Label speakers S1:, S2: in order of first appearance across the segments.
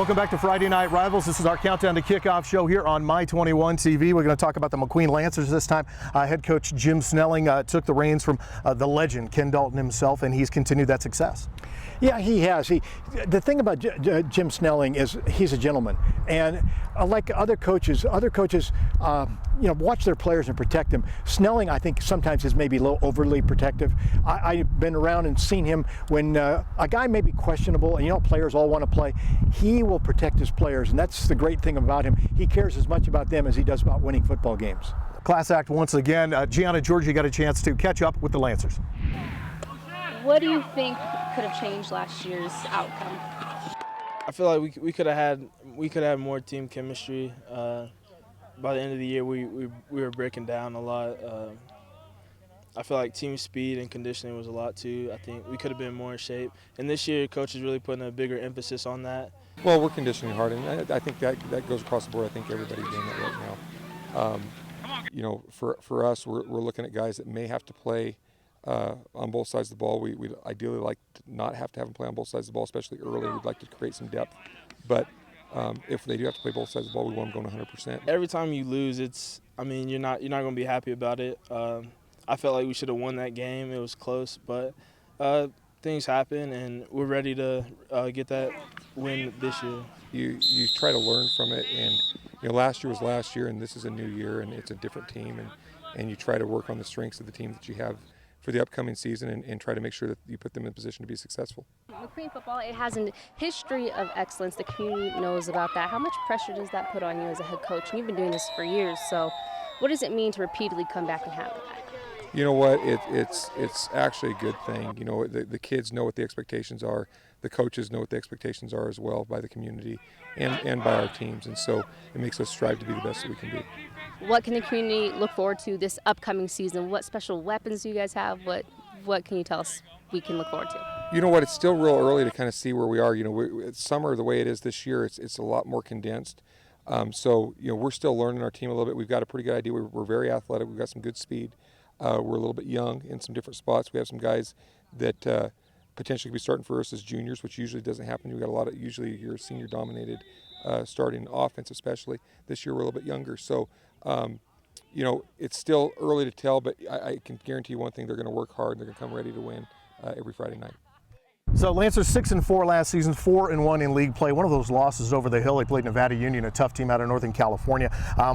S1: Welcome back to Friday Night Rivals. This is our countdown to kickoff show here on My21 TV. We're going to talk about the McQueen Lancers this time. Head coach Jim Snelling took the reins from the legend Ken Dalton himself, and he's continued that success.
S2: Yeah, he has. The thing about Jim Snelling is he's a gentleman, and like other coaches, watch their players and protect them. Snelling, I think, sometimes is maybe a little overly protective. I've been around and seen him when a guy may be questionable, and players all want to play. He will protect his players, and that's the great thing about him. He cares as much about them as he does about winning football games.
S1: Class act once again. Gianna Georgie got a chance to catch up with the Lancers.
S3: What do you think could have changed last year's outcome?
S4: I feel like we could have had more team chemistry. By the end of the year, we were breaking down a lot. I feel like team speed and conditioning was a lot too. I think we could have been more in shape. And this year, coach is really putting a bigger emphasis on that.
S5: Well, we're conditioning hard, and I think that goes across the board. I think everybody's doing that right now. For us, we're looking at guys that may have to play on both sides of the ball. We'd ideally like to not have to have them play on both sides of the ball, especially early. We'd like to create some depth. But if they do have to play both sides of the ball, we want them going 100%.
S4: Every time you lose, you're not going to be happy about it. I felt like we should have won that game. It was close, but things happen, and we're ready to get that win this year.
S5: You try to learn from it, and last year was last year, and this is a new year, and it's a different team, and you try to work on the strengths of the team that you have for the upcoming season and try to make sure that you put them in a position to be successful.
S3: McQueen football, it has a history of excellence. The community knows about that. How much pressure does that put on you as a head coach? And you've been doing this for years, so what does it mean to repeatedly come back and have that?
S5: You know what? It's actually a good thing. The kids know what the expectations are. The coaches know what the expectations are as well by the community and by our teams, and so it makes us strive to be the best that we can be.
S3: What can the community look forward to this upcoming season? What special weapons do you guys have? What can you tell us we can look forward to?
S5: You know what? It's still real early to kind of see where we are. Summer, the way it is this year, it's a lot more condensed. So we're still learning our team a little bit. We've got a pretty good idea. We're very athletic. We've got some good speed. We're a little bit young in some different spots. We have some guys that potentially could be starting for us as juniors, which usually doesn't happen. We've got a lot of, usually you're senior-dominated starting offense especially. This year we're a little bit younger. So, it's still early to tell, but I can guarantee you one thing, they're going to work hard and they're going to come ready to win every Friday night.
S1: So Lancers 6-4 last season, 4-1 in league play. One of those losses over the hill. They played Nevada Union, a tough team out of Northern California.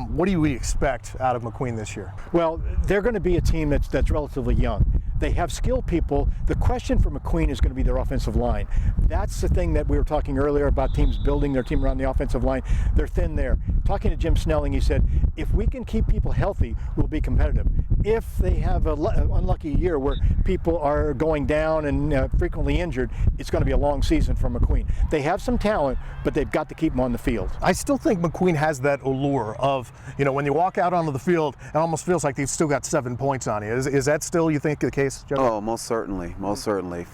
S1: What do we expect out of McQueen this year?
S2: Well, they're going to be a team that's relatively young. They have skilled people. The question for McQueen is going to be their offensive line. That's the thing that we were talking earlier about teams building their team around the offensive line. They're thin there. Talking to Jim Snelling, he said, if we can keep people healthy, we'll be competitive. If they have an unlucky year where people are going down and frequently injured, it's going to be a long season for McQueen. They have some talent, but they've got to keep them on the field.
S1: I still think McQueen has that allure of, when you walk out onto the field, it almost feels like they've still got 7 points on you. Is that still, you think, the case, Joe?
S6: Oh, most certainly, most certainly.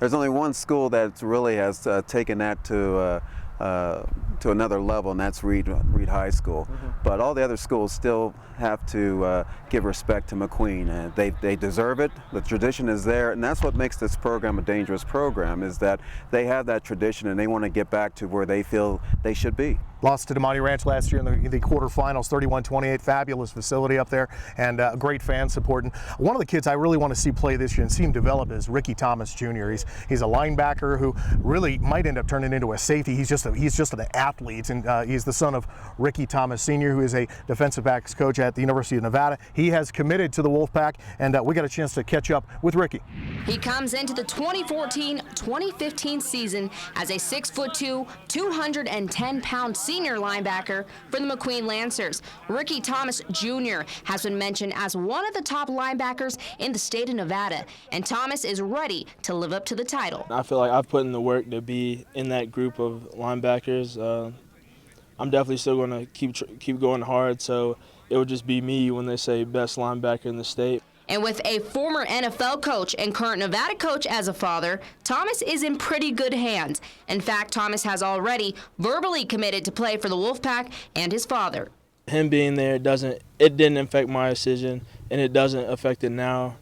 S6: There's only one school that really has taken that to another level, and that's Reed High School. Mm-hmm. But all the other schools still have to give respect to McQueen, and they deserve it. The tradition is there, and that's what makes this program a dangerous program, is that they have that tradition and they want to get back to where they feel they should be.
S1: Lost to DeMonte Ranch last year in the quarterfinals, 31-28, fabulous facility up there, and great fan support. And one of the kids I really want to see play this year and see him develop is Ricky Thomas Jr. He's a linebacker who really might end up turning into a safety. He's just an athlete, and he's the son of Ricky Thomas Sr., who is a defensive backs coach at the University of Nevada. He has committed to the Wolfpack, and we got a chance to catch up with Ricky.
S7: He comes into the 2014-2015 season as a 6'2", 210-pound senior linebacker for the McQueen Lancers. Ricky Thomas Jr. has been mentioned as one of the top linebackers in the state of Nevada, and Thomas is ready to live up to the title.
S4: I feel like I've put in the work to be in that group of linebackers. I'm definitely still going to keep going hard, so it would just be me when they say best linebacker in the state.
S7: And with a former NFL coach and current Nevada coach as a father, Thomas is in pretty good hands. In fact, Thomas has already verbally committed to play for the Wolfpack and his father.
S4: Him being there, it didn't affect my decision, and it doesn't affect it now.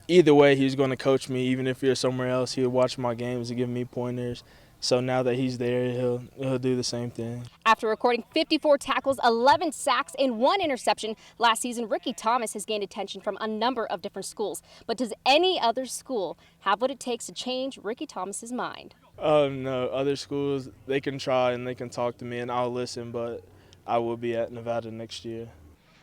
S4: Either way, he's going to coach me. Even if you're somewhere else, he'll watch my games and give me pointers. So now that he's there, he'll do the same thing.
S3: After recording 54 tackles, 11 sacks, and 1 interception last season, Ricky Thomas has gained attention from a number of different schools. But does any other school have what it takes to change Ricky Thomas's mind?
S4: No, other schools, they can try and they can talk to me and I'll listen, but I will be at Nevada next year.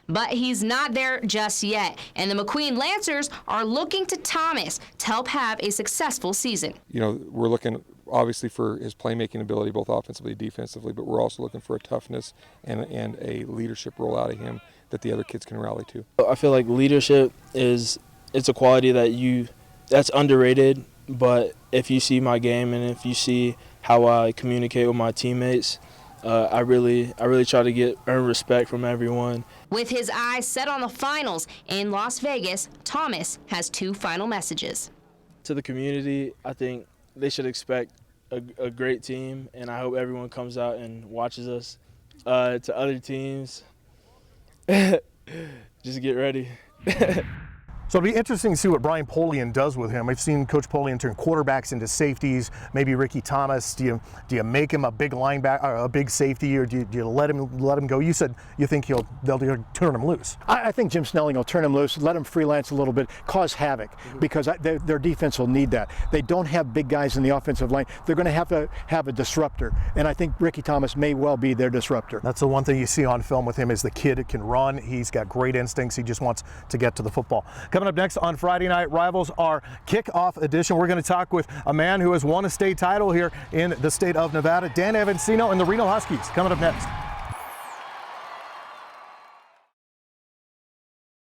S7: But he's not there just yet, and the McQueen Lancers are looking to Thomas to help have a successful season.
S5: You know, we're looking obviously for his playmaking ability, both offensively and defensively, but we're also looking for a toughness and a leadership role out of him that the other kids can rally to.
S4: I feel like leadership it's a quality that's underrated, but if you see my game and if you see how I communicate with my teammates, I really try to earn respect from everyone.
S7: With his eyes set on the finals in Las Vegas, Thomas has 2 final messages.
S4: To the community, I think they should expect a great team, and I hope everyone comes out and watches us. To other teams, just get ready.
S1: So it'll be interesting to see what Brian Polian does with him. We've seen Coach Polian turn quarterbacks into safeties. Maybe Ricky Thomas. Do you make him a big linebacker, a big safety, or do you let him go? You said you think they'll turn him loose.
S2: I think Jim Snelling will turn him loose, let him freelance a little bit, cause havoc, because their defense will need that. They don't have big guys in the offensive line. They're going to have a disruptor, and I think Ricky Thomas may well be their disruptor.
S1: That's the one thing you see on film with him is the kid can run. He's got great instincts. He just wants to get to the football. Coming up next on Friday Night Rivals, our kickoff edition, we're going to talk with a man who has won a state title here in the state of Nevada, Dan Evansino and the Reno Huskies. Coming up next.